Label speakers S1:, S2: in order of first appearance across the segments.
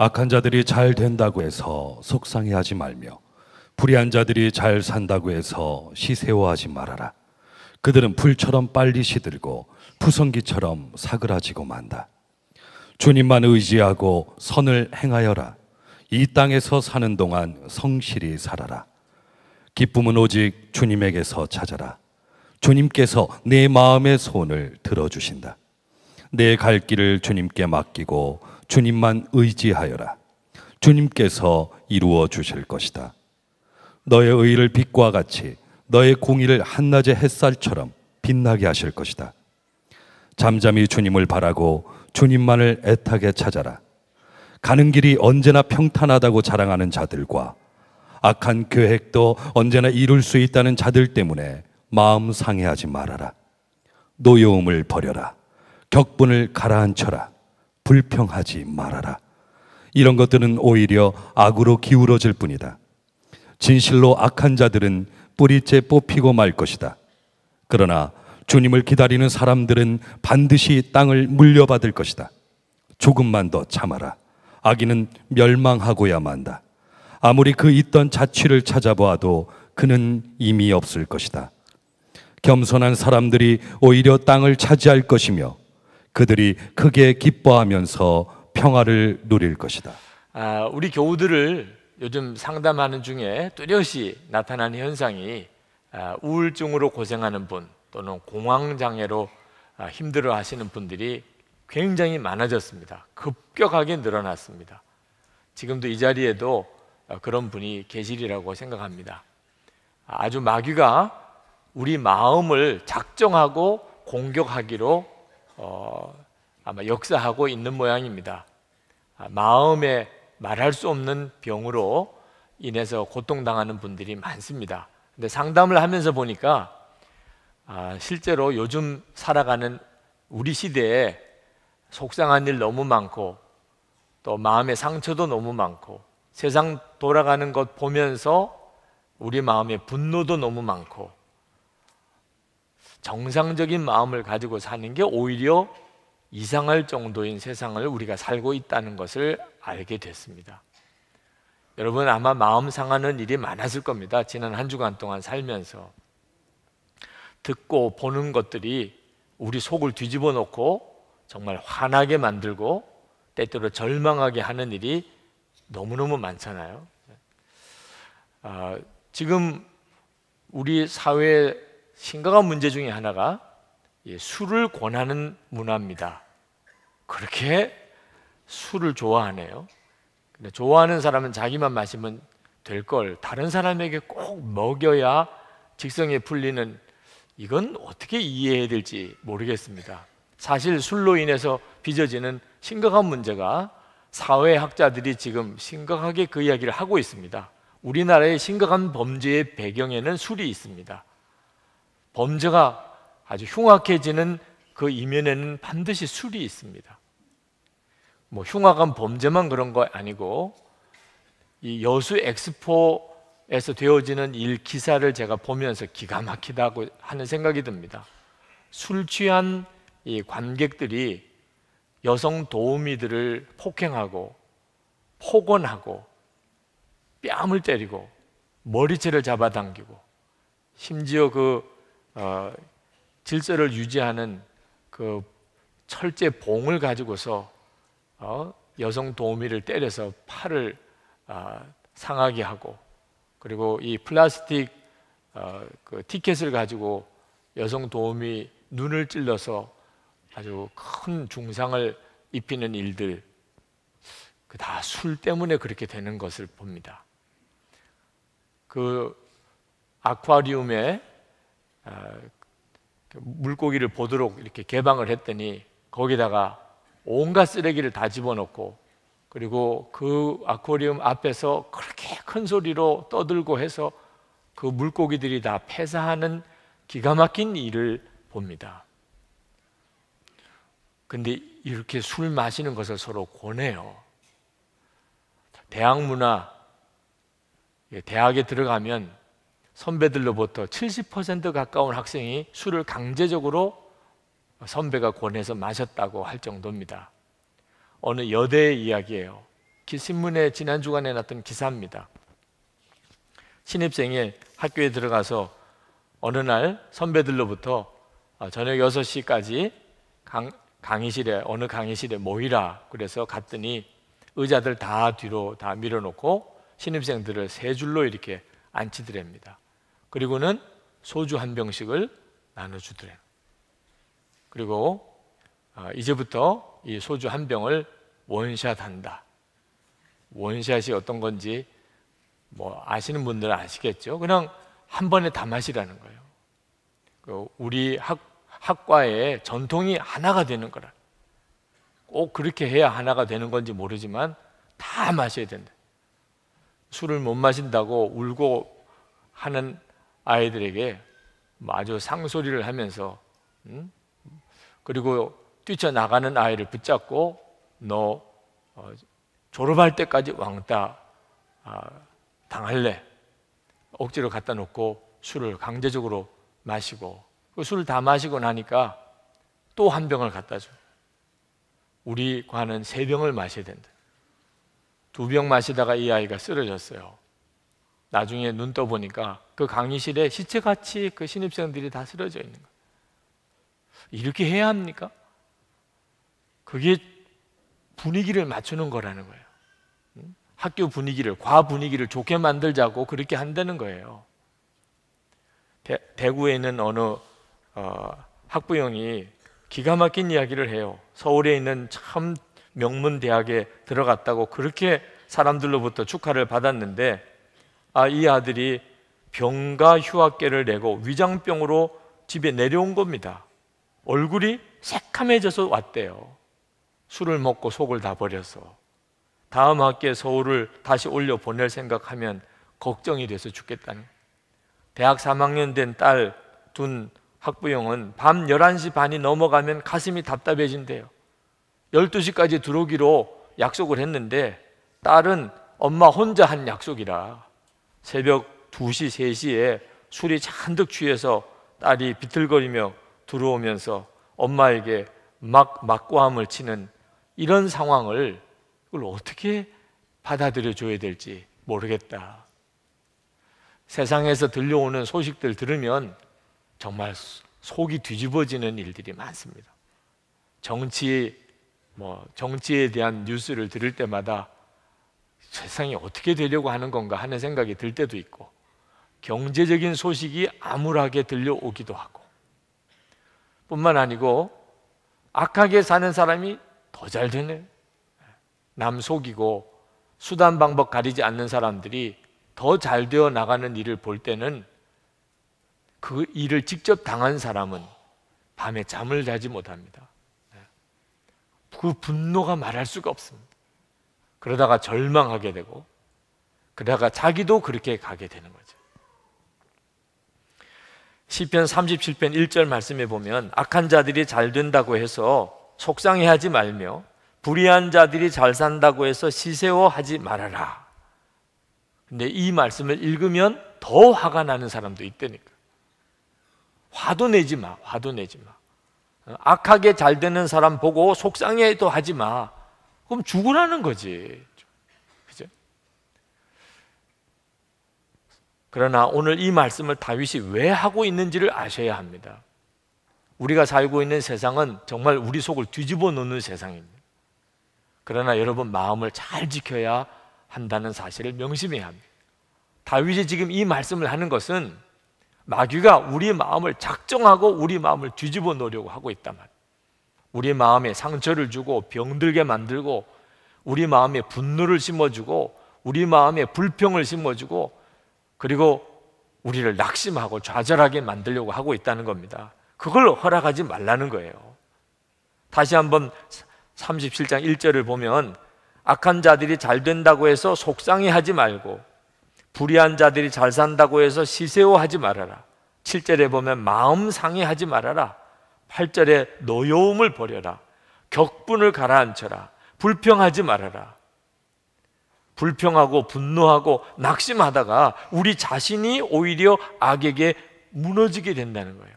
S1: 악한 자들이 잘 된다고 해서 속상해하지 말며 불의한 자들이 잘 산다고 해서 시새워하지 말아라. 그들은 불처럼 빨리 시들고 푸성기처럼 사그라지고 만다. 주님만 의지하고 선을 행하여라. 이 땅에서 사는 동안 성실히 살아라. 기쁨은 오직 주님에게서 찾아라. 주님께서 내 마음의 소원을 들어주신다. 내 갈 길을 주님께 맡기고 주님만 의지하여라. 주님께서 이루어 주실 것이다. 너의 의를 빛과 같이 너의 공의를 한낮의 햇살처럼 빛나게 하실 것이다. 잠잠히 주님을 바라고 주님만을 애타게 찾아라. 가는 길이 언제나 평탄하다고 자랑하는 자들과 악한 계획도 언제나 이룰 수 있다는 자들 때문에 마음 상해하지 말아라. 노여움을 버려라. 격분을 가라앉혀라. 불평하지 말아라. 이런 것들은 오히려 악으로 기울어질 뿐이다. 진실로 악한 자들은 뿌리째 뽑히고 말 것이다. 그러나 주님을 기다리는 사람들은 반드시 땅을 물려받을 것이다. 조금만 더 참아라. 악인은 멸망하고야 만다. 아무리 그 있던 자취를 찾아보아도 그는 이미 없을 것이다. 겸손한 사람들이 오히려 땅을 차지할 것이며 그들이 크게 기뻐하면서 평화를 누릴 것이다.
S2: 우리 교우들을 요즘 상담하는 중에 뚜렷이 나타나는 현상이 우울증으로 고생하는 분 또는 공황장애로 힘들어하시는 분들이 굉장히 많아졌습니다. 급격하게 늘어났습니다. 지금도 이 자리에도 그런 분이 계시리라고 생각합니다. 아주 마귀가 우리 마음을 작정하고 공격하기로 아마 역사하고 있는 모양입니다. 마음에 말할 수 없는 병으로 인해서 고통당하는 분들이 많습니다. 근데 상담을 하면서 보니까 실제로 요즘 살아가는 우리 시대에 속상한 일 너무 많고 또 마음의 상처도 너무 많고 세상 돌아가는 것 보면서 우리 마음의 분노도 너무 많고 정상적인 마음을 가지고 사는 게 오히려 이상할 정도인 세상을 우리가 살고 있다는 것을 알게 됐습니다. 여러분 아마 마음 상하는 일이 많았을 겁니다. 지난 한 주간 동안 살면서 듣고 보는 것들이 우리 속을 뒤집어 놓고 정말 화나게 만들고 때때로 절망하게 하는 일이 너무너무 많잖아요. 지금 우리 사회의 심각한 문제 중에 하나가 술을 권하는 문화입니다. 그렇게 술을 좋아하네요. 근데 좋아하는 사람은 자기만 마시면 될 걸 다른 사람에게 꼭 먹여야 직성에 풀리는, 이건 어떻게 이해해야 될지 모르겠습니다. 사실 술로 인해서 빚어지는 심각한 문제가 사회학자들이 지금 심각하게 그 이야기를 하고 있습니다. 우리나라의 심각한 범죄의 배경에는 술이 있습니다. 범죄가 아주 흉악해지는 그 이면에는 반드시 술이 있습니다. 뭐 흉악한 범죄만 그런 거 아니고 이 여수 엑스포에서 되어지는 일 기사를 제가 보면서 기가 막히다고 하는 생각이 듭니다. 술 취한 이 관객들이 여성 도우미들을 폭행하고 폭언하고 뺨을 때리고 머리채를 잡아당기고 심지어 질서를 유지하는 그 철제 봉을 가지고서 여성 도우미를 때려서 팔을 상하게 하고, 그리고 이 플라스틱 그 티켓을 가지고 여성 도우미 눈을 찔러서 아주 큰 중상을 입히는 일들, 다 술 때문에 그렇게 되는 것을 봅니다. 그 아쿠아리움에 물고기를 보도록 이렇게 개방을 했더니 거기다가 온갖 쓰레기를 다 집어넣고, 그리고 그 아쿠아리움 앞에서 그렇게 큰 소리로 떠들고 해서 그 물고기들이 다 폐사하는 기가 막힌 일을 봅니다. 근데 이렇게 술 마시는 것을 서로 권해요. 대학 문화, 대학에 들어가면 선배들로부터 70% 가까운 학생이 술을 강제적으로 선배가 권해서 마셨다고 할 정도입니다. 어느 여대의 이야기예요. 신문에 지난 주간에 났던 기사입니다. 신입생이 학교에 들어가서 어느 날 선배들로부터 저녁 6시까지 강의실에 어느 강의실에 모이라 그래서 갔더니 의자들 다 뒤로 다 밀어놓고 신입생들을 세 줄로 이렇게 앉히더랍니다. 그리고는 소주 한 병씩을 나눠주더래요. 그리고 이제부터 이 소주 한 병을 원샷 한다. 원샷이 어떤 건지 뭐 아시는 분들은 아시겠죠. 그냥 한 번에 다 마시라는 거예요. 우리 학과의 전통이 하나가 되는 거라. 꼭 그렇게 해야 하나가 되는 건지 모르지만 다 마셔야 된다. 술을 못 마신다고 울고 하는 아이들에게 아주 상소리를 하면서 그리고 뛰쳐나가는 아이를 붙잡고 너 졸업할 때까지 왕따 당할래? 억지로 갖다 놓고 술을 강제적으로 마시고 그 술을 다 마시고 나니까 또 한 병을 갖다 줘. 우리 과는 3병을 마셔야 된다. 2병 마시다가 이 아이가 쓰러졌어요. 나중에 눈 떠보니까 그 강의실에 시체같이 그 신입생들이 다 쓰러져 있는 거예요. 이렇게 해야 합니까? 그게 분위기를 맞추는 거라는 거예요. 학교 분위기를, 과 분위기를 좋게 만들자고 그렇게 한다는 거예요. 대구에 있는 어느 학부형이 기가 막힌 이야기를 해요. 서울에 있는 참 명문 대학에 들어갔다고 그렇게 사람들로부터 축하를 받았는데 이 아들이 병가 휴학계를 내고 위장병으로 집에 내려온 겁니다. 얼굴이 새카매져서 왔대요. 술을 먹고 속을 다 버려서. 다음 학기에 서울을 다시 올려 보낼 생각하면 걱정이 돼서 죽겠다는. 대학 3학년 된 딸 둔 학부형은 밤 11시 반이 넘어가면 가슴이 답답해진대요. 12시까지 들어오기로 약속을 했는데 딸은 엄마 혼자 한 약속이라 새벽 2시, 3시에 술이 잔뜩 취해서 딸이 비틀거리며 들어오면서 엄마에게 막고함을 치는 이런 상황을 그걸 어떻게 받아들여 줘야 될지 모르겠다. 세상에서 들려오는 소식들 들으면 정말 속이 뒤집어지는 일들이 많습니다. 정치에 대한 뉴스를 들을 때마다 세상이 어떻게 되려고 하는 건가 하는 생각이 들 때도 있고, 경제적인 소식이 암울하게 들려오기도 하고, 뿐만 아니고 악하게 사는 사람이 더 잘 되네. 남 속이고 수단 방법 가리지 않는 사람들이 더 잘 되어 나가는 일을 볼 때는 그 일을 직접 당한 사람은 밤에 잠을 자지 못합니다. 그 분노가 말할 수가 없습니다. 그러다가 절망하게 되고, 그러다가 자기도 그렇게 가게 되는 거죠. 시편 37편 1절 말씀에 보면 악한 자들이 잘 된다고 해서 속상해하지 말며 불의한 자들이 잘 산다고 해서 시세워하지 말아라. 근데 이 말씀을 읽으면 더 화가 나는 사람도 있다니까. 화도 내지 마. 화도 내지 마. 악하게 잘 되는 사람 보고 속상해도 하지 마. 그럼 죽으라는 거지. 그죠? 그러나 오늘 이 말씀을 다윗이 왜 하고 있는지를 아셔야 합니다. 우리가 살고 있는 세상은 정말 우리 속을 뒤집어 놓는 세상입니다. 그러나 여러분, 마음을 잘 지켜야 한다는 사실을 명심해야 합니다. 다윗이 지금 이 말씀을 하는 것은 마귀가 우리 마음을 작정하고 우리 마음을 뒤집어 놓으려고 하고 있단 말이에요. 우리 마음에 상처를 주고 병들게 만들고 우리 마음에 분노를 심어주고 우리 마음에 불평을 심어주고 그리고 우리를 낙심하고 좌절하게 만들려고 하고 있다는 겁니다. 그걸 허락하지 말라는 거예요. 다시 한번 37장 1절을 보면 악한 자들이 잘 된다고 해서 속상해하지 말고 불의한 자들이 잘 산다고 해서 시세워하지 말아라. 7절에 보면 마음 상해하지 말아라. 8절에 노여움을 버려라. 격분을 가라앉혀라. 불평하지 말아라. 불평하고 분노하고 낙심하다가 우리 자신이 오히려 악에게 무너지게 된다는 거예요.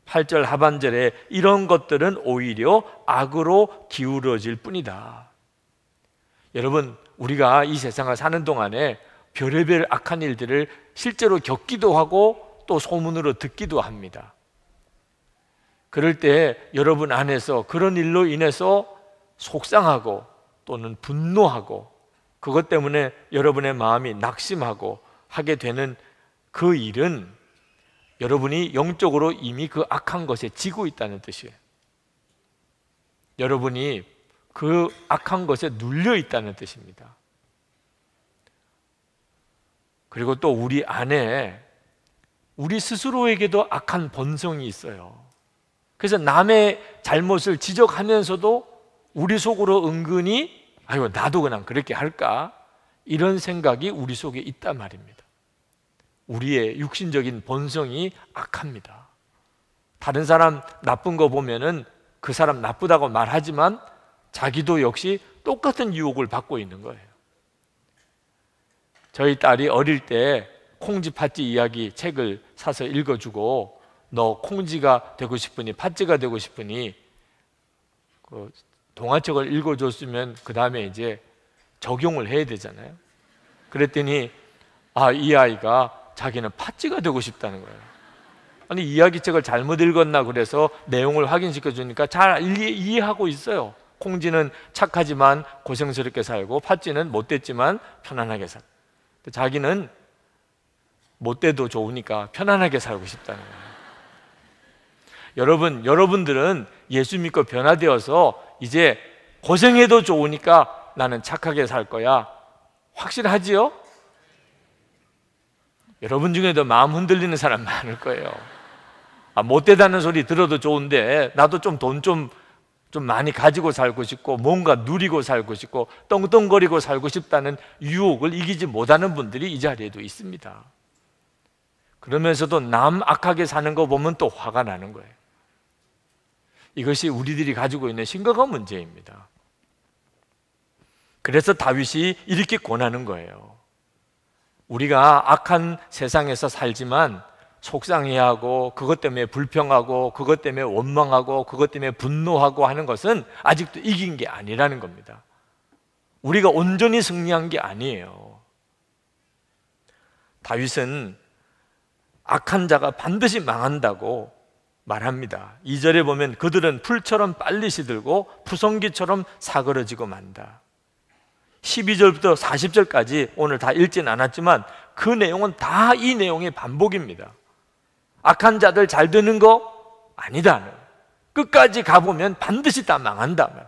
S2: 8절 하반절에 이런 것들은 오히려 악으로 기울어질 뿐이다. 여러분, 우리가 이 세상을 사는 동안에 별의별 악한 일들을 실제로 겪기도 하고 또 소문으로 듣기도 합니다. 그럴 때 여러분 안에서 그런 일로 인해서 속상하고 또는 분노하고 그것 때문에 여러분의 마음이 낙심하고 하게 되는 그 일은 여러분이 영적으로 이미 그 악한 것에 지고 있다는 뜻이에요. 여러분이 그 악한 것에 눌려 있다는 뜻입니다. 그리고 또 우리 안에 우리 스스로에게도 악한 본성이 있어요. 그래서 남의 잘못을 지적하면서도 우리 속으로 은근히 아이고 나도 그냥 그렇게 할까? 이런 생각이 우리 속에 있단 말입니다. 우리의 육신적인 본성이 악합니다. 다른 사람 나쁜 거 보면은 그 사람 나쁘다고 말하지만 자기도 역시 똑같은 유혹을 받고 있는 거예요. 저희 딸이 어릴 때 콩쥐 팥쥐 이야기 책을 사서 읽어주고 너 콩쥐가 되고 싶으니 팥쥐가 되고 싶으니 그 동화책을 읽어줬으면 그 다음에 이제 적용을 해야 되잖아요. 그랬더니 이 아이가 자기는 팥쥐가 되고 싶다는 거예요. 아니 이야기책을 잘못 읽었나 그래서 내용을 확인시켜 주니까 잘 이해하고 있어요. 콩쥐는 착하지만 고생스럽게 살고 팥쥐는 못됐지만 편안하게 살고 자기는 못돼도 좋으니까 편안하게 살고 싶다는 거예요. 여러분들은 예수 믿고 변화되어서 이제 고생해도 좋으니까 나는 착하게 살 거야. 확실하지요? 여러분 중에도 마음 흔들리는 사람 많을 거예요. 못되다는 소리 들어도 좋은데 나도 좀 돈 좀 많이 가지고 살고 싶고 뭔가 누리고 살고 싶고 떵떵거리고 살고 싶다는 유혹을 이기지 못하는 분들이 이 자리에도 있습니다. 그러면서도 남 악하게 사는 거 보면 또 화가 나는 거예요. 이것이 우리들이 가지고 있는 심각한 문제입니다. 그래서 다윗이 이렇게 권하는 거예요. 우리가 악한 세상에서 살지만 속상해하고 그것 때문에 불평하고 그것 때문에 원망하고 그것 때문에 분노하고 하는 것은 아직도 이긴 게 아니라는 겁니다. 우리가 온전히 승리한 게 아니에요. 다윗은 악한 자가 반드시 망한다고 말합니다. 2절에 보면 그들은 풀처럼 빨리 시들고 푸성기처럼 사그러지고 만다. 12절부터 40절까지 오늘 다 읽진 않았지만 그 내용은 다 이 내용의 반복입니다. 악한 자들 잘 되는 거 아니다. 끝까지 가보면 반드시 다 망한다 말이에요.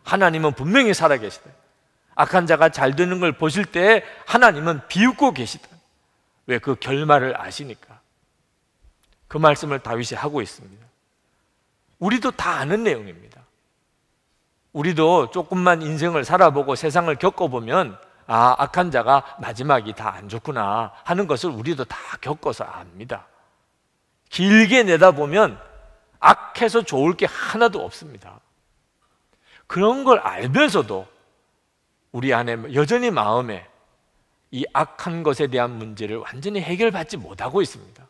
S2: 하나님은 분명히 살아계시다. 악한 자가 잘 되는 걸 보실 때 하나님은 비웃고 계시다. 왜? 그 결말을 아시니까. 그 말씀을 다윗이 하고 있습니다. 우리도 다 아는 내용입니다. 우리도 조금만 인생을 살아보고 세상을 겪어보면 악한 자가 마지막이 다 안 좋구나 하는 것을 우리도 다 겪어서 압니다. 길게 내다보면 악해서 좋을 게 하나도 없습니다. 그런 걸 알면서도 우리 안에 여전히 마음에 이 악한 것에 대한 문제를 완전히 해결받지 못하고 있습니다.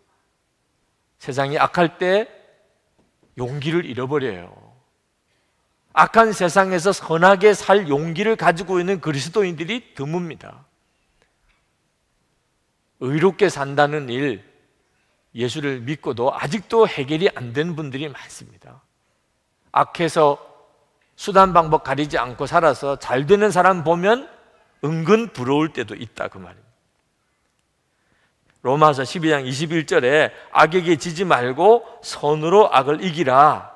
S2: 세상이 악할 때 용기를 잃어버려요. 악한 세상에서 선하게 살 용기를 가지고 있는 그리스도인들이 드뭅니다. 의롭게 산다는 일, 예수를 믿고도 아직도 해결이 안 된 분들이 많습니다. 악해서 수단 방법 가리지 않고 살아서 잘 되는 사람 보면 은근 부러울 때도 있다 그 말입니다. 로마서 12장 21절에 악에게 지지 말고 선으로 악을 이기라,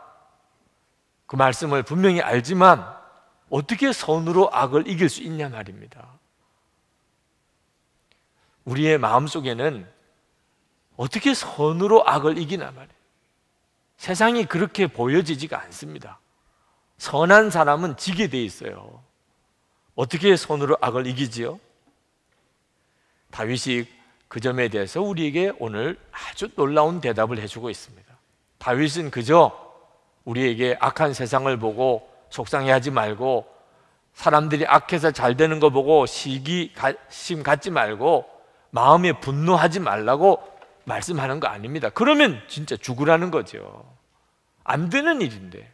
S2: 그 말씀을 분명히 알지만 어떻게 선으로 악을 이길 수 있냐 말입니다. 우리의 마음속에는 어떻게 선으로 악을 이기나 말이에요. 세상이 그렇게 보여지지가 않습니다. 선한 사람은 지게 돼 있어요. 어떻게 선으로 악을 이기지요? 다윗이 그 점에 대해서 우리에게 오늘 아주 놀라운 대답을 해주고 있습니다. 다윗은 그저 우리에게 악한 세상을 보고 속상해하지 말고 사람들이 악해서 잘 되는 거 보고 시기심 갖지 말고 마음에 분노하지 말라고 말씀하는 거 아닙니다. 그러면 진짜 죽으라는 거죠. 안 되는 일인데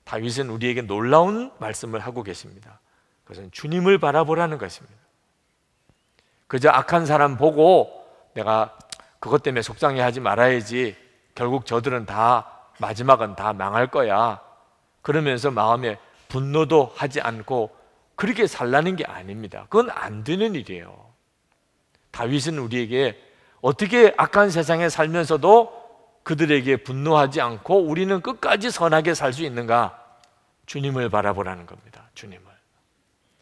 S2: 다윗은 우리에게 놀라운 말씀을 하고 계십니다. 그것은 주님을 바라보라는 것입니다. 그저 악한 사람 보고 내가 그것 때문에 속상해하지 말아야지, 결국 저들은 다 마지막은 다 망할 거야, 그러면서 마음에 분노도 하지 않고 그렇게 살라는 게 아닙니다. 그건 안 되는 일이에요. 다윗은 우리에게 어떻게 악한 세상에 살면서도 그들에게 분노하지 않고 우리는 끝까지 선하게 살 수 있는가? 주님을 바라보라는 겁니다. 주님을.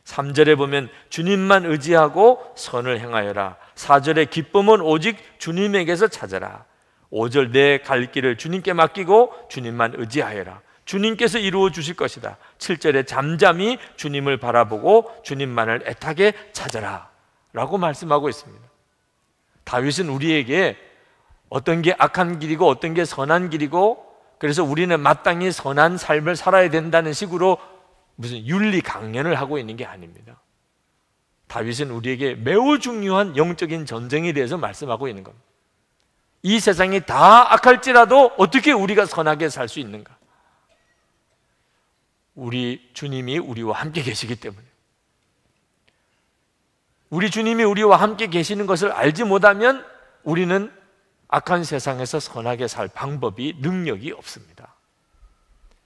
S2: 3절에 보면 주님만 의지하고 선을 행하여라. 4절에 기쁨은 오직 주님에게서 찾아라. 5절 내 갈 길을 주님께 맡기고 주님만 의지하여라. 주님께서 이루어 주실 것이다. 7절에 잠잠히 주님을 바라보고 주님만을 애타게 찾아라 라고 말씀하고 있습니다. 다윗은 우리에게 어떤 게 악한 길이고 어떤 게 선한 길이고, 그래서 우리는 마땅히 선한 삶을 살아야 된다는 식으로 무슨 윤리 강연을 하고 있는 게 아닙니다. 다윗은 우리에게 매우 중요한 영적인 전쟁에 대해서 말씀하고 있는 겁니다. 이 세상이 다 악할지라도 어떻게 우리가 선하게 살 수 있는가? 우리 주님이 우리와 함께 계시기 때문에. 우리 주님이 우리와 함께 계시는 것을 알지 못하면 우리는 악한 세상에서 선하게 살 방법이, 능력이 없습니다.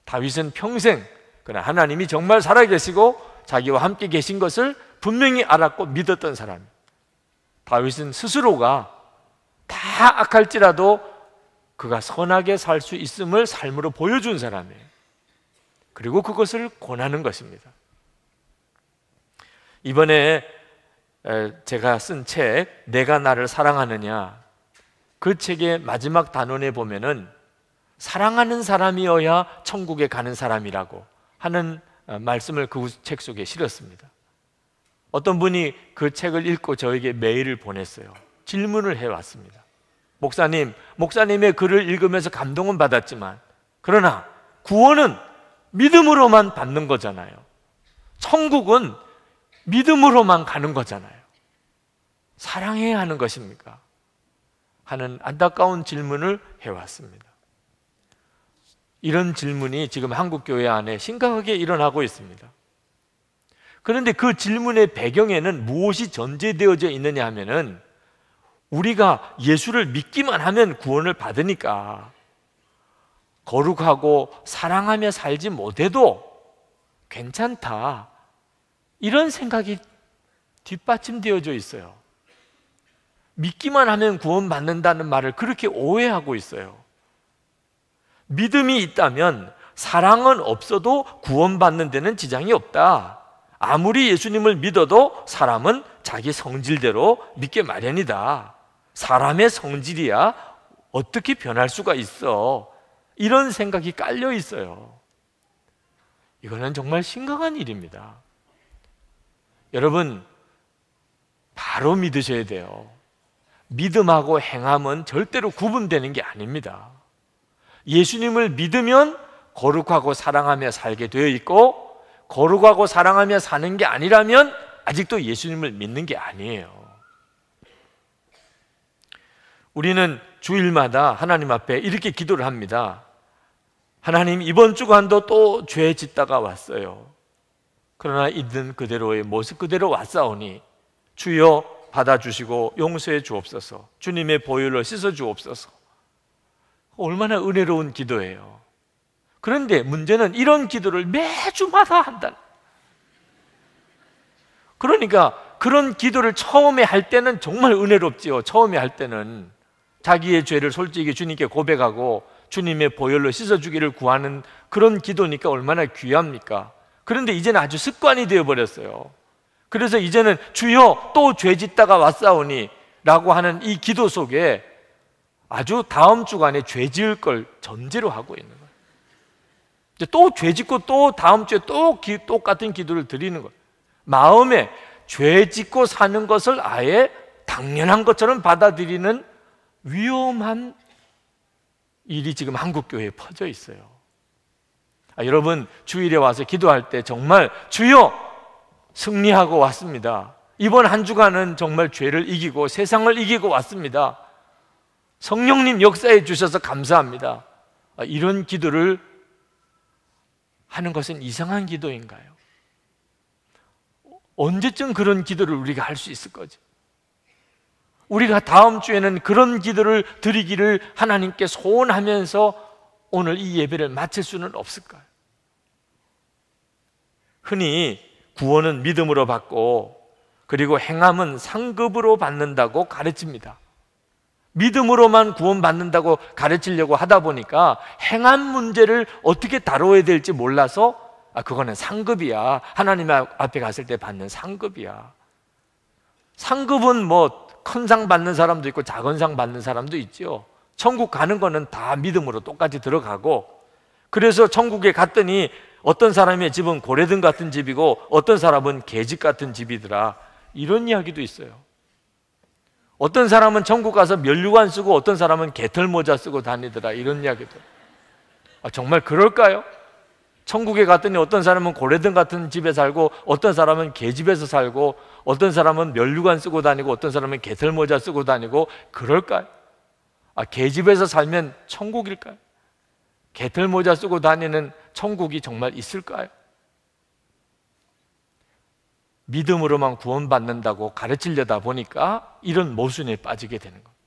S2: 다윗은 평생 그러나 하나님이 정말 살아계시고 자기와 함께 계신 것을 분명히 알았고 믿었던 사람입니다. 다윗은 스스로가 다 악할지라도 그가 선하게 살 수 있음을 삶으로 보여준 사람이에요. 그리고 그것을 권하는 것입니다. 이번에 제가 쓴 책 내가 나를 사랑하느냐, 그 책의 마지막 단원에 보면은 사랑하는 사람이어야 천국에 가는 사람이라고 하는 말씀을 그 책 속에 실었습니다. 어떤 분이 그 책을 읽고 저에게 메일을 보냈어요. 질문을 해왔습니다. 목사님의 글을 읽으면서 감동은 받았지만 그러나 구원은 믿음으로만 받는 거잖아요. 천국은 믿음으로만 가는 거잖아요. 사랑해야 하는 것입니까? 하는 안타까운 질문을 해왔습니다. 이런 질문이 지금 한국교회 안에 심각하게 일어나고 있습니다. 그런데 그 질문의 배경에는 무엇이 전제되어져 있느냐 하면은 우리가 예수를 믿기만 하면 구원을 받으니까 거룩하고 사랑하며 살지 못해도 괜찮다, 이런 생각이 뒷받침되어져 있어요. 믿기만 하면 구원받는다는 말을 그렇게 오해하고 있어요. 믿음이 있다면 사랑은 없어도 구원받는 데는 지장이 없다. 아무리 예수님을 믿어도 사람은 자기 성질대로 믿게 마련이다. 사람의 성질이야 어떻게 변할 수가 있어, 이런 생각이 깔려 있어요. 이거는 정말 심각한 일입니다. 여러분, 바로 믿으셔야 돼요. 믿음하고 행함은 절대로 구분되는 게 아닙니다. 예수님을 믿으면 거룩하고 사랑하며 살게 되어 있고, 거룩하고 사랑하며 사는 게 아니라면 아직도 예수님을 믿는 게 아니에요. 우리는 주일마다 하나님 앞에 이렇게 기도를 합니다. 하나님, 이번 주간도 또 죄 짓다가 왔어요. 그러나 있는 그대로의 모습 그대로 왔사오니 주여 받아주시고 용서해 주옵소서. 주님의 보혈로 씻어 주옵소서. 얼마나 은혜로운 기도예요. 그런데 문제는 이런 기도를 매주마다 한다. 그러니까 그런 기도를 처음에 할 때는 정말 은혜롭지요. 처음에 할 때는 자기의 죄를 솔직히 주님께 고백하고 주님의 보혈로 씻어주기를 구하는 그런 기도니까 얼마나 귀합니까? 그런데 이제는 아주 습관이 되어버렸어요. 그래서 이제는 주여 또 죄 짓다가 왔사오니 라고 하는 이 기도 속에 아주 다음 주간에 죄 지을 걸 전제로 하고 있는 거예요. 이제 또 죄 짓고 또 다음 주에 또 똑같은 기도를 드리는 거예요. 마음에 죄 짓고 사는 것을 아예 당연한 것처럼 받아들이는 위험한 일이 지금 한국교회에 퍼져 있어요. 여러분, 주일에 와서 기도할 때 정말 주여 승리하고 왔습니다. 이번 한 주간은 정말 죄를 이기고 세상을 이기고 왔습니다. 성령님 역사해 주셔서 감사합니다. 이런 기도를 하는 것은 이상한 기도인가요? 언제쯤 그런 기도를 우리가 할 수 있을 거지? 우리가 다음 주에는 그런 기도를 드리기를 하나님께 소원하면서 오늘 이 예배를 마칠 수는 없을까요? 흔히 구원은 믿음으로 받고 그리고 행함은 상급으로 받는다고 가르칩니다. 믿음으로만 구원받는다고 가르치려고 하다 보니까 행함 문제를 어떻게 다뤄야 될지 몰라서 그거는 상급이야. 하나님 앞에 갔을 때 받는 상급이야. 상급은 뭐 큰 상 받는 사람도 있고 작은 상 받는 사람도 있죠. 천국 가는 거는 다 믿음으로 똑같이 들어가고, 그래서 천국에 갔더니 어떤 사람의 집은 고래등 같은 집이고 어떤 사람은 계집 같은 집이더라, 이런 이야기도 있어요. 어떤 사람은 천국 가서 면류관 쓰고 어떤 사람은 개털모자 쓰고 다니더라, 이런 이야기도. 정말 그럴까요? 천국에 갔더니 어떤 사람은 고래등 같은 집에 살고 어떤 사람은 계집에서 살고 어떤 사람은 면류관 쓰고 다니고 어떤 사람은 개털모자 쓰고 다니고, 그럴까요? 계집에서 살면 천국일까요? 개털모자 쓰고 다니는 천국이 정말 있을까요? 믿음으로만 구원받는다고 가르치려다 보니까 이런 모순에 빠지게 되는 겁니다.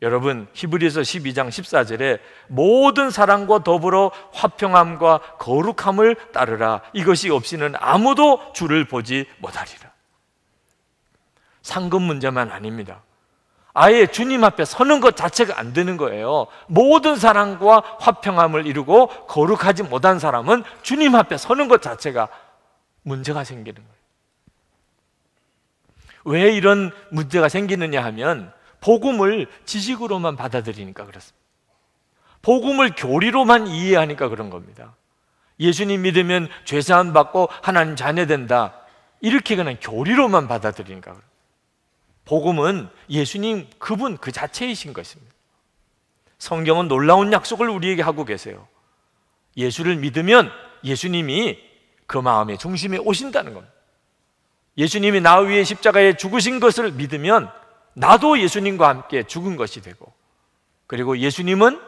S2: 여러분, 히브리서 12장 14절에 모든 사랑과 더불어 화평함과 거룩함을 따르라. 이것이 없이는 아무도 주를 보지 못하리라. 상급 문제만 아닙니다. 아예 주님 앞에 서는 것 자체가 안 되는 거예요. 모든 사랑과 화평함을 이루고 거룩하지 못한 사람은 주님 앞에 서는 것 자체가 문제가 생기는 거예요. 왜 이런 문제가 생기느냐 하면 복음을 지식으로만 받아들이니까 그렇습니다. 복음을 교리로만 이해하니까 그런 겁니다. 예수님 믿으면 죄사함 받고 하나님 자녀 된다, 이렇게 그냥 교리로만 받아들이니까 그래요. 복음은 예수님 그분 그 자체이신 것입니다. 성경은 놀라운 약속을 우리에게 하고 계세요. 예수를 믿으면 예수님이 그 마음의 중심에 오신다는 겁니다. 예수님이 나 위에 십자가에 죽으신 것을 믿으면 나도 예수님과 함께 죽은 것이 되고, 그리고 예수님은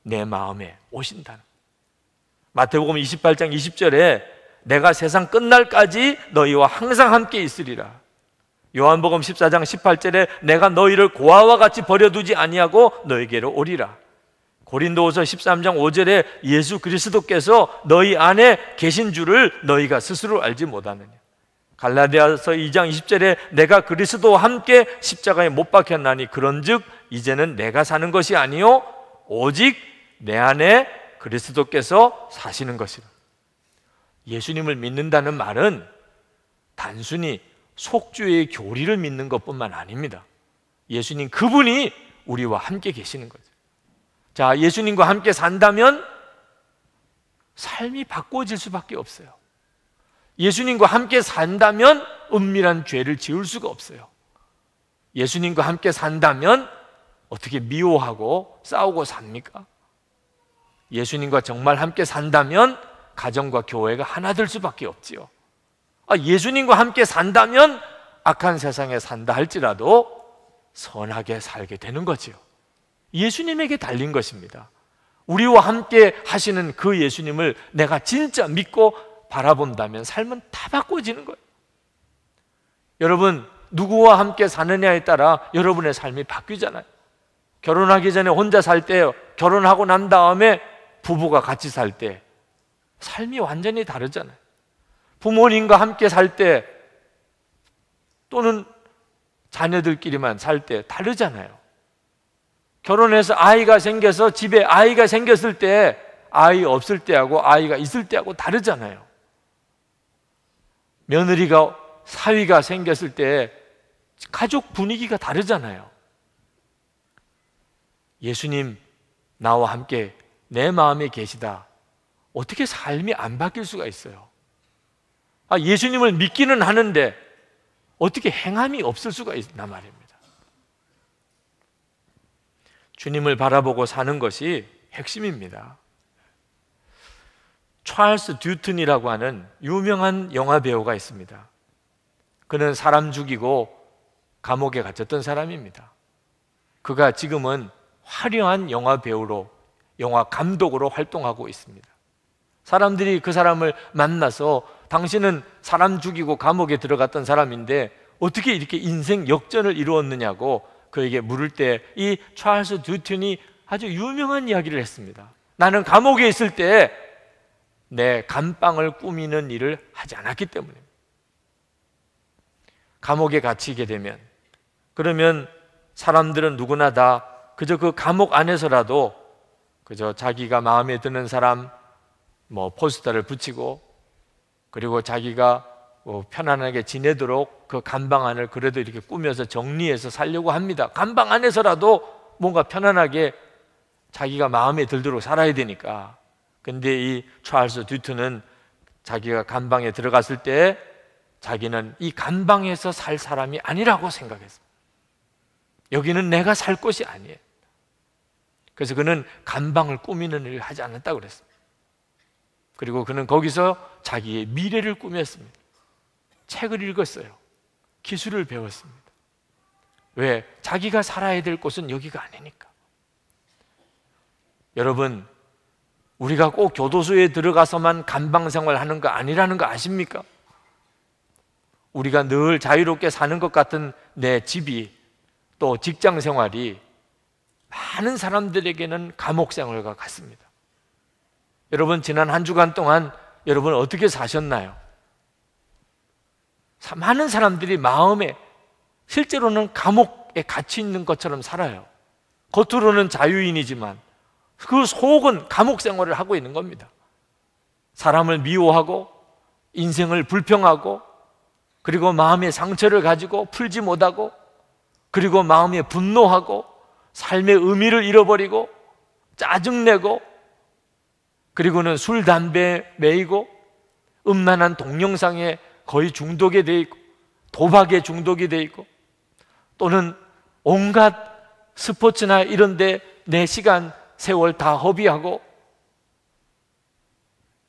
S2: 내 마음에 오신다는 거예요. 마태복음 28장 20절에 내가 세상 끝날까지 너희와 항상 함께 있으리라. 요한복음 14장 18절에 내가 너희를 고아와 같이 버려두지 아니하고 너희에게로 오리라. 고린도후서 13장 5절에 예수 그리스도께서 너희 안에 계신 줄을 너희가 스스로 알지 못하느냐. 갈라디아서 2장 20절에 내가 그리스도와 함께 십자가에 못 박혔나니 그런즉 이제는 내가 사는 것이 아니요 오직 내 안에 그리스도께서 사시는 것이라. 예수님을 믿는다는 말은 단순히 속주의 교리를 믿는 것뿐만 아닙니다. 예수님 그분이 우리와 함께 계시는 거죠. 자, 예수님과 함께 산다면 삶이 바꿔질 수밖에 없어요. 예수님과 함께 산다면 은밀한 죄를 지을 수가 없어요. 예수님과 함께 산다면 어떻게 미워하고 싸우고 삽니까? 예수님과 정말 함께 산다면 가정과 교회가 하나 될 수밖에 없지요. 예수님과 함께 산다면 악한 세상에 산다 할지라도 선하게 살게 되는 거지요. 예수님에게 달린 것입니다. 우리와 함께 하시는 그 예수님을 내가 진짜 믿고 바라본다면 삶은 다 바꿔지는 거예요. 여러분, 누구와 함께 사느냐에 따라 여러분의 삶이 바뀌잖아요. 결혼하기 전에 혼자 살 때, 결혼하고 난 다음에 부부가 같이 살 때 삶이 완전히 다르잖아요. 부모님과 함께 살 때 또는 자녀들끼리만 살 때 다르잖아요. 결혼해서 아이가 생겨서 집에 아이가 생겼을 때 아이 없을 때하고 아이가 있을 때하고 다르잖아요. 며느리가 사위가 생겼을 때 가족 분위기가 다르잖아요. 예수님 나와 함께 내 마음에 계시다, 어떻게 삶이 안 바뀔 수가 있어요? 예수님을 믿기는 하는데 어떻게 행함이 없을 수가 있나 말입니다. 주님을 바라보고 사는 것이 핵심입니다. 찰스 듀튼이라고 하는 유명한 영화 배우가 있습니다. 그는 사람 죽이고 감옥에 갇혔던 사람입니다. 그가 지금은 화려한 영화 배우로, 영화 감독으로 활동하고 있습니다. 사람들이 그 사람을 만나서 당신은 사람 죽이고 감옥에 들어갔던 사람인데 어떻게 이렇게 인생 역전을 이루었느냐고 그에게 물을 때 이 찰스 듀튼이 아주 유명한 이야기를 했습니다. 나는 감옥에 있을 때 내 감방을 꾸미는 일을 하지 않았기 때문입니다. 감옥에 갇히게 되면, 그러면 사람들은 누구나 다 그저 그 감옥 안에서라도 그저 자기가 마음에 드는 사람 포스터를 붙이고, 그리고 자기가 편안하게 지내도록 그 감방 안을 그래도 이렇게 꾸며서 정리해서 살려고 합니다. 감방 안에서라도 뭔가 편안하게 자기가 마음에 들도록 살아야 되니까. 근데 이 찰스 듀튼은 자기가 감방에 들어갔을 때 자기는 이 감방에서 살 사람이 아니라고 생각했습니다. 여기는 내가 살 곳이 아니에요. 그래서 그는 감방을 꾸미는 일을 하지 않았다고 그랬습니다. 그리고 그는 거기서 자기의 미래를 꾸몄습니다. 책을 읽었어요. 기술을 배웠습니다. 왜? 자기가 살아야 될 곳은 여기가 아니니까. 여러분, 우리가 꼭 교도소에 들어가서만 감방 생활하는 거 아니라는 거 아십니까? 우리가 늘 자유롭게 사는 것 같은 내 집이, 또 직장 생활이 많은 사람들에게는 감옥 생활과 같습니다. 여러분, 지난 한 주간 동안 여러분 어떻게 사셨나요? 많은 사람들이 마음에 실제로는 감옥에 갇혀 있는 것처럼 살아요. 겉으로는 자유인이지만 그 속은 감옥 생활을 하고 있는 겁니다. 사람을 미워하고 인생을 불평하고, 그리고 마음의 상처를 가지고 풀지 못하고, 그리고 마음에 분노하고 삶의 의미를 잃어버리고 짜증내고, 그리고는 술, 담배에 매이고 음란한 동영상에 거의 중독이 돼 있고, 도박에 중독이 돼 있고, 또는 온갖 스포츠나 이런 데 내 시간, 세월 다 허비하고,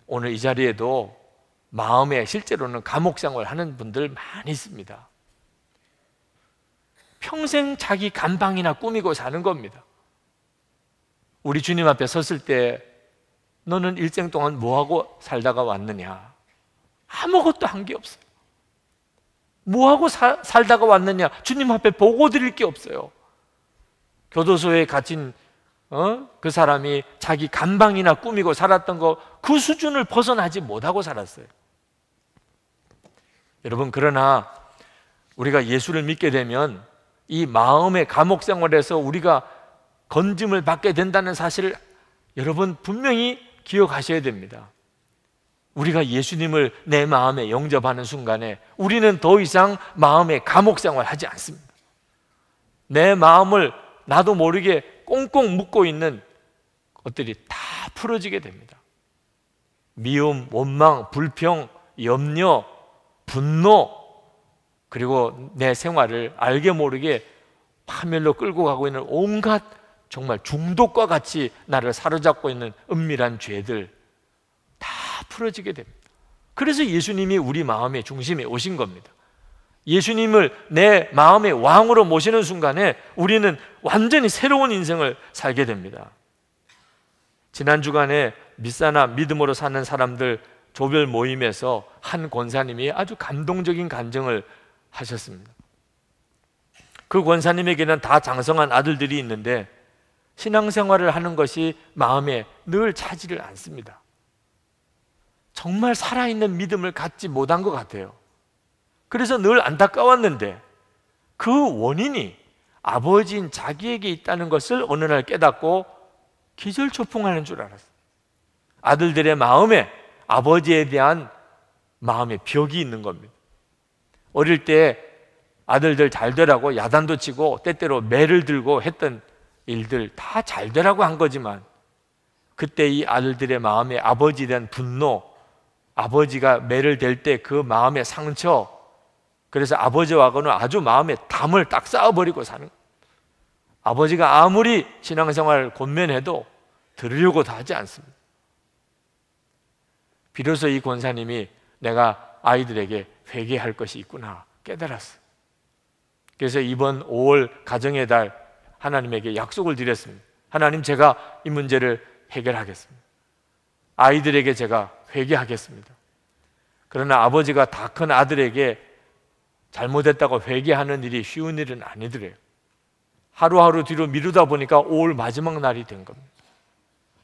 S2: 오늘 이 자리에도 마음에 실제로는 감옥 생활 하는 분들 많이 있습니다. 평생 자기 감방이나 꾸미고 사는 겁니다. 우리 주님 앞에 섰을 때 너는 일생 동안 뭐하고 살다가 왔느냐? 아무것도 한 게 없어요. 뭐하고 살다가 왔느냐? 주님 앞에 보고 드릴 게 없어요. 교도소에 갇힌 그 사람이 자기 감방이나 꾸미고 살았던 거, 그 수준을 벗어나지 못하고 살았어요. 여러분, 그러나 우리가 예수를 믿게 되면 이 마음의 감옥 생활에서 우리가 건짐을 받게 된다는 사실을 여러분 분명히 기억하셔야 됩니다. 우리가 예수님을 내 마음에 영접하는 순간에 우리는 더 이상 마음의 감옥 생활을 하지 않습니다. 내 마음을 나도 모르게 꽁꽁 묶고 있는 것들이 다 풀어지게 됩니다. 미움, 원망, 불평, 염려, 분노, 그리고 내 생활을 알게 모르게 파멸로 끌고 가고 있는 온갖 정말 중독과 같이 나를 사로잡고 있는 은밀한 죄들 다 풀어지게 됩니다. 그래서 예수님이 우리 마음의 중심에 오신 겁니다. 예수님을 내 마음의 왕으로 모시는 순간에 우리는 완전히 새로운 인생을 살게 됩니다. 지난 주간에 미사나 믿음으로 사는 사람들 조별 모임에서 한 권사님이 아주 감동적인 간증을 하셨습니다. 그 권사님에게는 다 장성한 아들들이 있는데 신앙생활을 하는 것이 마음에 늘 차지를 않습니다. 정말 살아있는 믿음을 갖지 못한 것 같아요. 그래서 늘 안타까웠는데 그 원인이 아버지인 자기에게 있다는 것을 어느 날 깨닫고 기절초풍하는 줄 알았어요. 아들들의 마음에 아버지에 대한 마음의 벽이 있는 겁니다. 어릴 때 아들들 잘 되라고 야단도 치고 때때로 매를 들고 했던 일들 다 잘 되라고 한 거지만, 그때 이 아들들의 마음에 아버지에 대한 분노, 아버지가 매를 댈 때 그 마음의 상처, 그래서 아버지하고는 아주 마음에 담을 딱 쌓아버리고 사는 거예요. 아버지가 아무리 신앙생활 권면해도 들으려고 다 하지 않습니다. 비로소 이 권사님이 내가 아이들에게 회개할 것이 있구나 깨달았어요. 그래서 이번 5월 가정의 달 하나님에게 약속을 드렸습니다. 하나님, 제가 이 문제를 해결하겠습니다. 아이들에게 제가 회개하겠습니다. 그러나 아버지가 다 큰 아들에게 잘못했다고 회개하는 일이 쉬운 일은 아니더래요. 하루하루 뒤로 미루다 보니까 5월 마지막 날이 된 겁니다.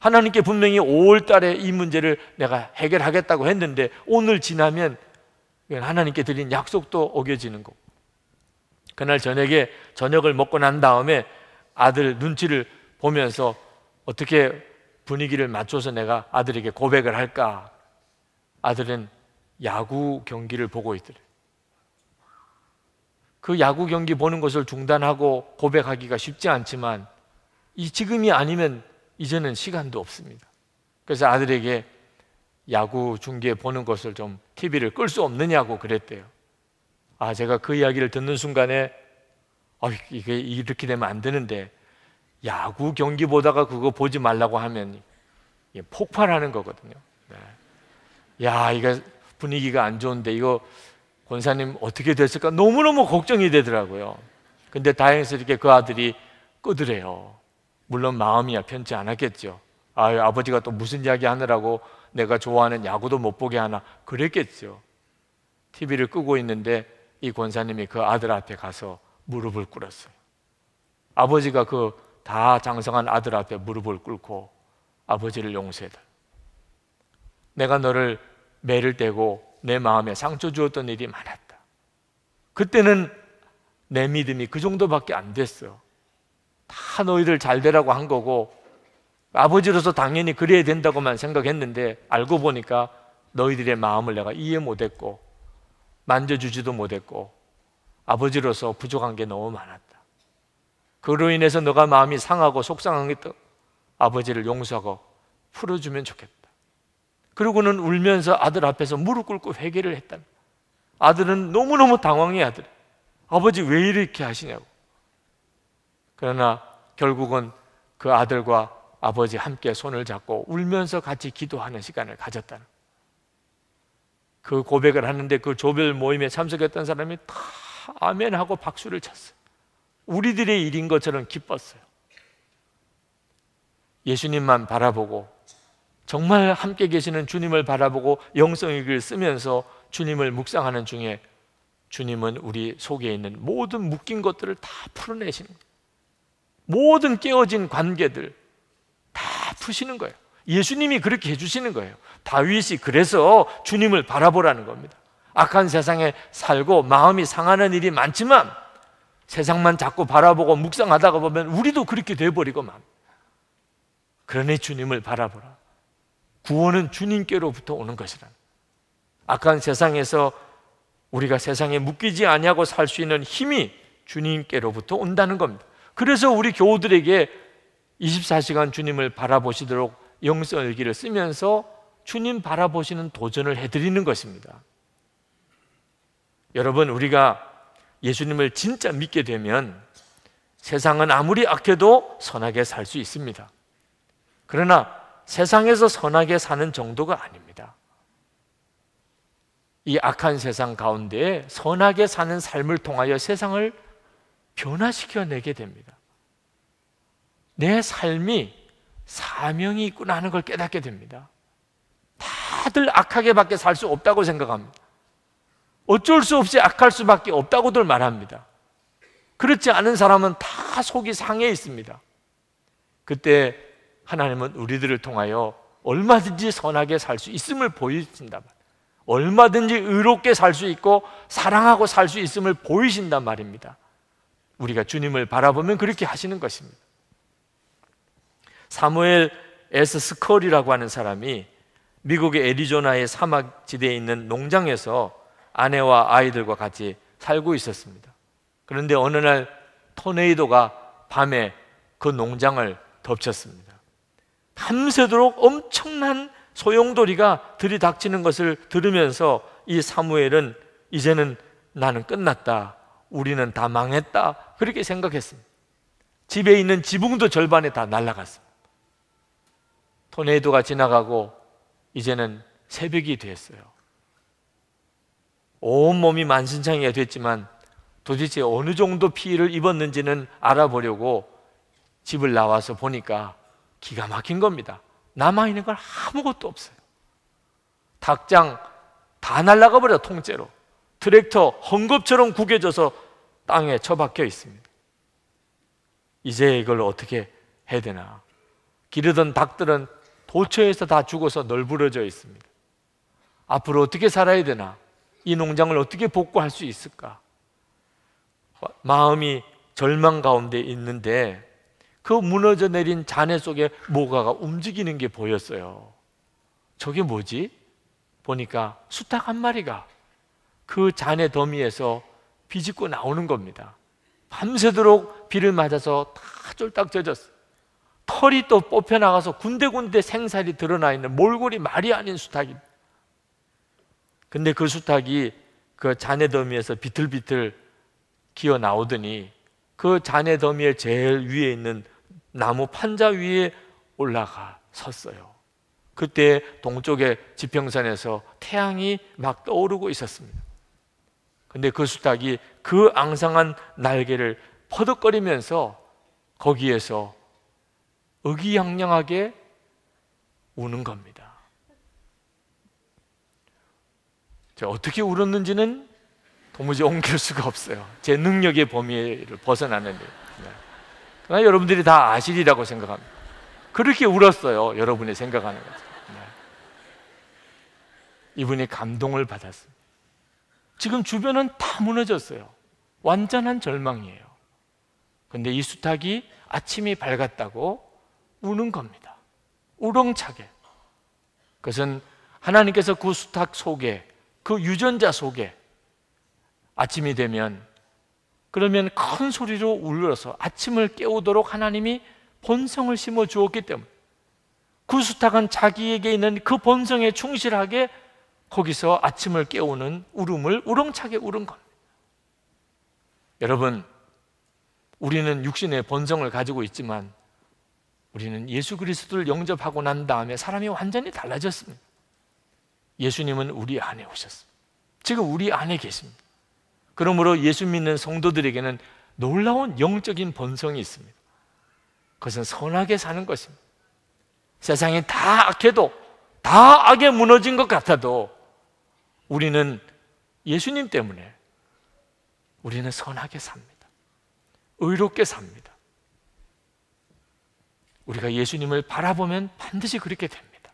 S2: 하나님께 분명히 5월 달에 이 문제를 내가 해결하겠다고 했는데 오늘 지나면 하나님께 드린 약속도 어겨지는 거고, 그날 저녁에 저녁을 먹고 난 다음에 아들 눈치를 보면서 어떻게 분위기를 맞춰서 내가 아들에게 고백을 할까? 아들은 야구 경기를 보고 있더래요. 그 야구 경기 보는 것을 중단하고 고백하기가 쉽지 않지만 지금이 아니면 이제는 시간도 없습니다. 그래서 아들에게 야구 중계 보는 것을 좀 TV를 끌 수 없느냐고 그랬대요. 제가 그 이야기를 듣는 순간에 이게 이렇게 되면 안 되는데, 야구 경기 보다가 그거 보지 말라고 하면 폭발하는 거거든요. 이거 분위기가 안 좋은데 이거 권사님 어떻게 됐을까 너무너무 걱정이 되더라고요. 근데 다행스럽게 그 아들이 끄더래요. 물론 마음이야 편치 않았겠죠. 아버지가 또 무슨 이야기 하느라고 내가 좋아하는 야구도 못 보게 하나 그랬겠죠. TV를 끄고 있는데 이 권사님이 그 아들 앞에 가서 무릎을 꿇었어요. 아버지가 그 다 장성한 아들 앞에 무릎을 꿇고 아버지를 용서해달라. 내가 너를 매를 떼고 내 마음에 상처 주었던 일이 많았다. 그때는 내 믿음이 그 정도밖에 안 됐어. 다 너희들 잘 되라고 한 거고 아버지로서 당연히 그래야 된다고만 생각했는데 알고 보니까 너희들의 마음을 내가 이해 못했고 만져주지도 못했고 아버지로서 부족한 게 너무 많았다. 그로 인해서 너가 마음이 상하고 속상한 게 또 아버지를 용서하고 풀어주면 좋겠다. 그러고는 울면서 아들 앞에서 무릎 꿇고 회개를 했다. 아들은 너무너무 당황해 하더래. 아버지 왜 이렇게 하시냐고. 그러나 결국은 그 아들과 아버지 함께 손을 잡고 울면서 같이 기도하는 시간을 가졌다는, 그 고백을 하는데 그 조별 모임에 참석했던 사람이 다 아멘하고 박수를 쳤어요. 우리들의 일인 것처럼 기뻤어요. 예수님만 바라보고 정말 함께 계시는 주님을 바라보고 영성의 글을 쓰면서 주님을 묵상하는 중에 주님은 우리 속에 있는 모든 묶인 것들을 다 풀어내시는 거예요. 모든 깨어진 관계들 다 푸시는 거예요. 예수님이 그렇게 해주시는 거예요. 다윗이 그래서 주님을 바라보라는 겁니다. 악한 세상에 살고 마음이 상하는 일이 많지만 세상만 자꾸 바라보고 묵상하다가 보면 우리도 그렇게 돼버리고 만. 그러니 주님을 바라보라. 구원은 주님께로부터 오는 것이라. 악한 세상에서 우리가 세상에 묶이지 아니하고 살 수 있는 힘이 주님께로부터 온다는 겁니다. 그래서 우리 교우들에게 24시간 주님을 바라보시도록 영성일기를 쓰면서 주님 바라보시는 도전을 해드리는 것입니다. 여러분, 우리가 예수님을 진짜 믿게 되면 세상은 아무리 악해도 선하게 살 수 있습니다. 그러나 세상에서 선하게 사는 정도가 아닙니다. 이 악한 세상 가운데 선하게 사는 삶을 통하여 세상을 변화시켜내게 됩니다. 내 삶이 사명이 있구나 하는 걸 깨닫게 됩니다. 다들 악하게밖에 살 수 없다고 생각합니다. 어쩔 수 없이 악할 수밖에 없다고들 말합니다. 그렇지 않은 사람은 다 속이 상해 있습니다. 그때 하나님은 우리들을 통하여 얼마든지 선하게 살 수 있음을 보이신단 말이에요. 얼마든지 의롭게 살 수 있고 사랑하고 살 수 있음을 보이신단 말입니다. 우리가 주님을 바라보면 그렇게 하시는 것입니다. 사무엘 S. 스컬이라고 하는 사람이 미국의 애리조나의 사막지대에 있는 농장에서 아내와 아이들과 같이 살고 있었습니다. 그런데 어느 날 토네이도가 밤에 그 농장을 덮쳤습니다. 밤새도록 엄청난 소용돌이가 들이닥치는 것을 들으면서 이 사무엘은 이제는 나는 끝났다, 우리는 다 망했다, 그렇게 생각했습니다. 집에 있는 지붕도 절반에 다 날아갔습니다. 토네이도가 지나가고 이제는 새벽이 됐어요. 온몸이 만신창이가 됐지만 도대체 어느 정도 피해를 입었는지는 알아보려고 집을 나와서 보니까 기가 막힌 겁니다. 남아있는 건 아무것도 없어요. 닭장 다 날아가 버려. 통째로 트랙터 헝겊처럼 구겨져서 땅에 처박혀 있습니다. 이제 이걸 어떻게 해야 되나? 기르던 닭들은 도처에서 다 죽어서 널브러져 있습니다. 앞으로 어떻게 살아야 되나? 이 농장을 어떻게 복구할 수 있을까? 마음이 절망 가운데 있는데 그 무너져 내린 잔해 속에 뭐가가 움직이는 게 보였어요. 저게 뭐지? 보니까 수탉 한 마리가 그 잔해 더미에서 비집고 나오는 겁니다. 밤새도록 비를 맞아서 다 쫄딱 젖었어요. 털이 또 뽑혀나가서 군데군데 생살이 드러나 있는 몰골이 말이 아닌 수탉입니다. 근데 그 수탉이 그 잔해 더미에서 비틀비틀 기어 나오더니 그 잔해 더미의 제일 위에 있는 나무 판자 위에 올라가 섰어요. 그때 동쪽의 지평선에서 태양이 막 떠오르고 있었습니다. 근데 그 수탉이 그 앙상한 날개를 퍼덕거리면서 거기에서 의기양양하게 우는 겁니다. 제가 어떻게 울었는지는 도무지 옮길 수가 없어요. 제 능력의 범위를 벗어나는 일. 그러나 여러분들이 다 아시리라고 생각합니다. 그렇게 울었어요. 여러분이 생각하는 거죠. 이분이 감동을 받았습니다. 지금 주변은 다 무너졌어요. 완전한 절망이에요. 근데 이 수탉이 아침이 밝았다고 우는 겁니다. 우렁차게. 그것은 하나님께서 그 수탉 속에, 그 유전자 속에 아침이 되면 그러면 큰 소리로 울려서 아침을 깨우도록 하나님이 본성을 심어 주었기 때문에 그 수탉은 자기에게 있는 그 본성에 충실하게 거기서 아침을 깨우는 울음을 우렁차게 울은 겁니다. 여러분, 우리는 육신의 본성을 가지고 있지만 우리는 예수 그리스도를 영접하고 난 다음에 사람이 완전히 달라졌습니다. 예수님은 우리 안에 오셨습니다. 지금 우리 안에 계십니다. 그러므로 예수 믿는 성도들에게는 놀라운 영적인 본성이 있습니다. 그것은 선하게 사는 것입니다. 세상이 다 악해도, 다 악에 무너진 것 같아도 우리는 예수님 때문에 우리는 선하게 삽니다. 의롭게 삽니다. 우리가 예수님을 바라보면 반드시 그렇게 됩니다.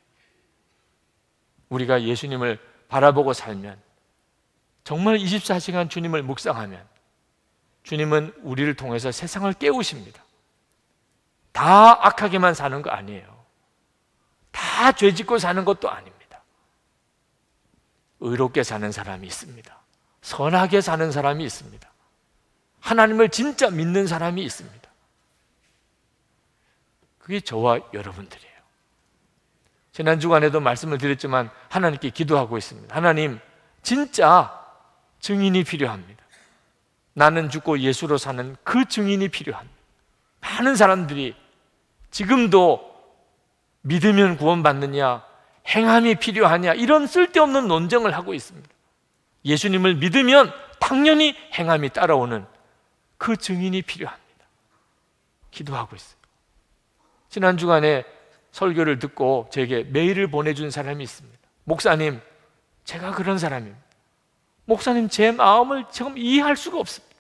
S2: 우리가 예수님을 바라보고 살면, 정말 24시간 주님을 묵상하면 주님은 우리를 통해서 세상을 깨우십니다. 다 악하게만 사는 거 아니에요. 다 죄짓고 사는 것도 아닙니다. 의롭게 사는 사람이 있습니다. 선하게 사는 사람이 있습니다. 하나님을 진짜 믿는 사람이 있습니다. 그게 저와 여러분들이에요. 지난 주간에도 말씀을 드렸지만 하나님께 기도하고 있습니다. 하나님, 진짜 증인이 필요합니다. 나는 죽고 예수로 사는 그 증인이 필요합니다. 많은 사람들이 지금도 믿으면 구원받느냐, 행함이 필요하냐, 이런 쓸데없는 논쟁을 하고 있습니다. 예수님을 믿으면 당연히 행함이 따라오는 그 증인이 필요합니다. 기도하고 있어요. 지난 주간에 설교를 듣고 제게 메일을 보내준 사람이 있습니다. 목사님, 제가 그런 사람입니다. 목사님, 제 마음을 지금 이해할 수가 없습니다.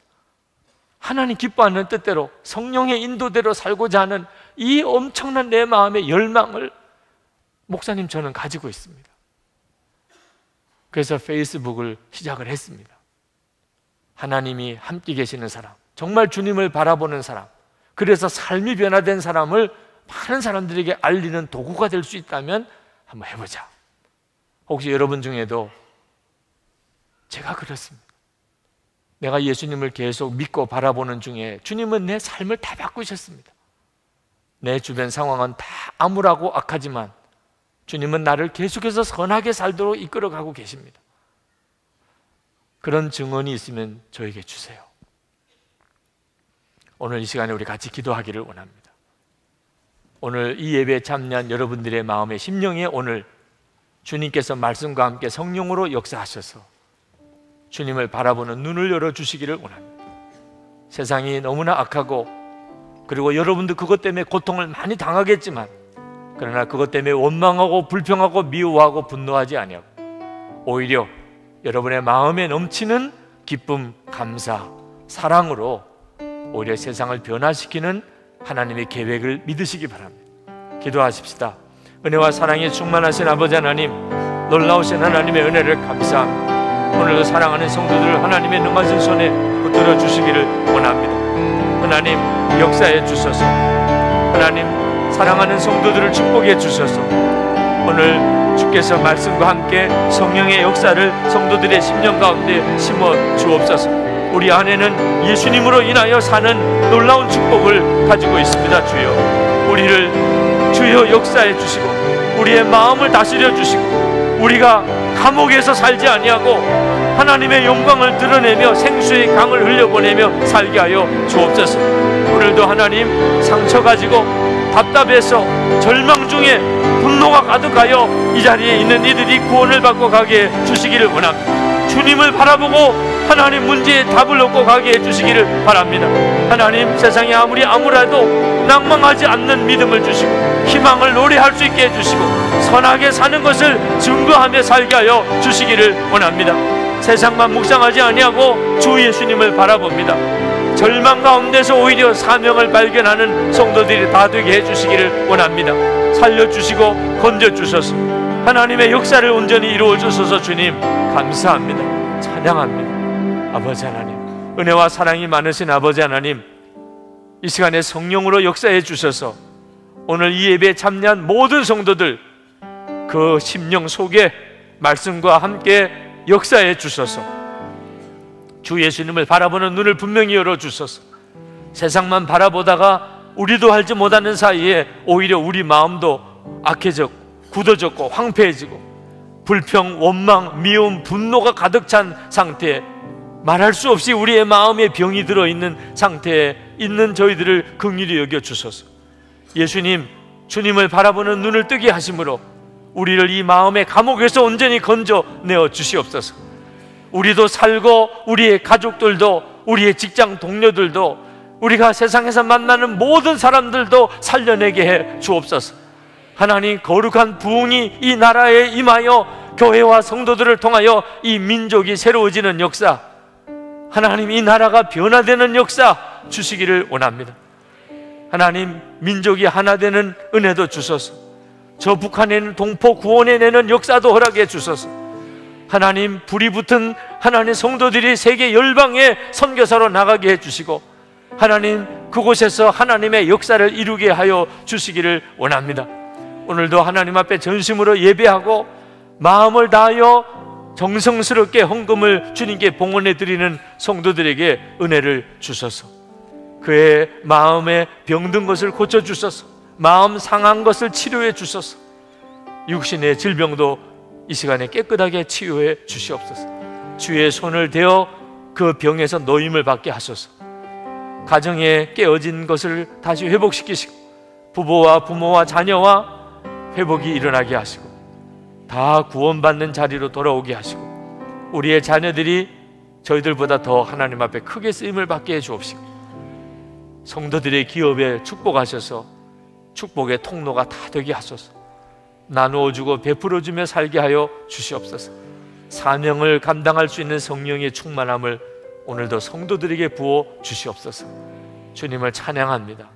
S2: 하나님 기뻐하는 뜻대로 성령의 인도대로 살고자 하는 이 엄청난 내 마음의 열망을 목사님 저는 가지고 있습니다. 그래서 페이스북을 시작을 했습니다. 하나님이 함께 계시는 사람, 정말 주님을 바라보는 사람, 그래서 삶이 변화된 사람을 많은 사람들에게 알리는 도구가 될 수 있다면 한번 해보자. 혹시 여러분 중에도 제가 그렇습니다. 내가 예수님을 계속 믿고 바라보는 중에 주님은 내 삶을 다 바꾸셨습니다. 내 주변 상황은 다 암울하고 악하지만 주님은 나를 계속해서 선하게 살도록 이끌어가고 계십니다. 그런 증언이 있으면 저에게 주세요. 오늘 이 시간에 우리 같이 기도하기를 원합니다. 오늘 이 예배에 참여한 여러분들의 마음의 심령에 오늘 주님께서 말씀과 함께 성령으로 역사하셔서 주님을 바라보는 눈을 열어주시기를 원합니다. 세상이 너무나 악하고, 그리고 여러분도 그것 때문에 고통을 많이 당하겠지만, 그러나 그것 때문에 원망하고 불평하고 미워하고 분노하지 아니하고 오히려 여러분의 마음에 넘치는 기쁨, 감사, 사랑으로 오히려 세상을 변화시키는 하나님의 계획을 믿으시기 바랍니다. 기도하십시다. 은혜와 사랑에 충만하신 아버지 하나님, 놀라우신 하나님의 은혜를 감사합니다. 오늘도 사랑하는 성도들을 하나님의 능하신 손에 붙들어 주시기를 원합니다. 하나님, 역사해 주소서. 하나님, 사랑하는 성도들을 축복해 주소서. 오늘 주께서 말씀과 함께 성령의 역사를 성도들의 심령 가운데 심어 주옵소서. 우리 안에는 예수님으로 인하여 사는 놀라운 축복을 가지고 있습니다. 주여, 우리를 주여 역사해 주시고 우리의 마음을 다스려 주시고 우리가 감옥에서 살지 아니하고 하나님의 영광을 드러내며 생수의 강을 흘려보내며 살게 하여 주옵소서. 오늘도 하나님, 상처 가지고 답답해서 절망 중에 분노가 가득하여 이 자리에 있는 이들이 구원을 받고 가게 해주시기를 원합니다. 주님을 바라보고 하나님 문제에 답을 얻고 가게 해주시기를 바랍니다. 하나님, 세상이 아무리 암울해도 낭망하지 않는 믿음을 주시고 희망을 노래할 수 있게 해주시고 선하게 사는 것을 증거하며 살게 하여 주시기를 원합니다. 세상만 묵상하지 아니하고 주 예수님을 바라봅니다. 절망 가운데서 오히려 사명을 발견하는 성도들이 다 되게 해주시기를 원합니다. 살려주시고 건져주소서. 하나님의 역사를 온전히 이루어주소서. 주님 감사합니다. 찬양합니다. 아버지 하나님, 은혜와 사랑이 많으신 아버지 하나님, 이 시간에 성령으로 역사해 주셔서 오늘 이 예배에 참여한 모든 성도들 그 심령 속에 말씀과 함께 역사해 주소서. 주 예수님을 바라보는 눈을 분명히 열어주소서. 세상만 바라보다가 우리도 알지 못하는 사이에 오히려 우리 마음도 악해졌고 굳어졌고 황폐해지고 불평, 원망, 미움, 분노가 가득 찬 상태에 말할 수 없이 우리의 마음에 병이 들어있는 상태에 있는 저희들을 긍휼히 여겨주소서. 예수님, 주님을 바라보는 눈을 뜨게 하심으로 우리를 이 마음의 감옥에서 온전히 건져내어 주시옵소서. 우리도 살고 우리의 가족들도 우리의 직장 동료들도 우리가 세상에서 만나는 모든 사람들도 살려내게 해 주옵소서. 하나님, 거룩한 부흥이 이 나라에 임하여 교회와 성도들을 통하여 이 민족이 새로워지는 역사, 하나님, 이 나라가 변화되는 역사 주시기를 원합니다. 하나님, 민족이 하나 되는 은혜도 주소서. 저 북한에는 동포 구원해내는 역사도 허락해 주소서. 하나님, 불이 붙은 하나님 성도들이 세계 열방에 선교사로 나가게 해주시고 하나님, 그곳에서 하나님의 역사를 이루게 하여 주시기를 원합니다. 오늘도 하나님 앞에 전심으로 예배하고 마음을 다하여 정성스럽게 헌금을 주님께 봉헌해 드리는 성도들에게 은혜를 주소서. 그의 마음에 병든 것을 고쳐주소서. 마음 상한 것을 치료해 주소서. 육신의 질병도 이 시간에 깨끗하게 치유해 주시옵소서. 주의 손을 대어 그 병에서 노임을 받게 하소서. 가정에 깨어진 것을 다시 회복시키시고 부부와 부모와 자녀와 회복이 일어나게 하시고 다 구원받는 자리로 돌아오게 하시고 우리의 자녀들이 저희들보다 더 하나님 앞에 크게 쓰임을 받게 해 주옵시고 성도들의 기업에 축복하셔서 축복의 통로가 다 되게 하소서. 나누어 주고 베풀어 주며 살게 하여 주시옵소서. 사명을 감당할 수 있는 성령의 충만함을 오늘도 성도들에게 부어 주시옵소서. 주님을 찬양합니다.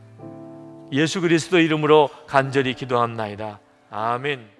S2: 예수 그리스도 이름으로 간절히 기도합나이다. 아멘.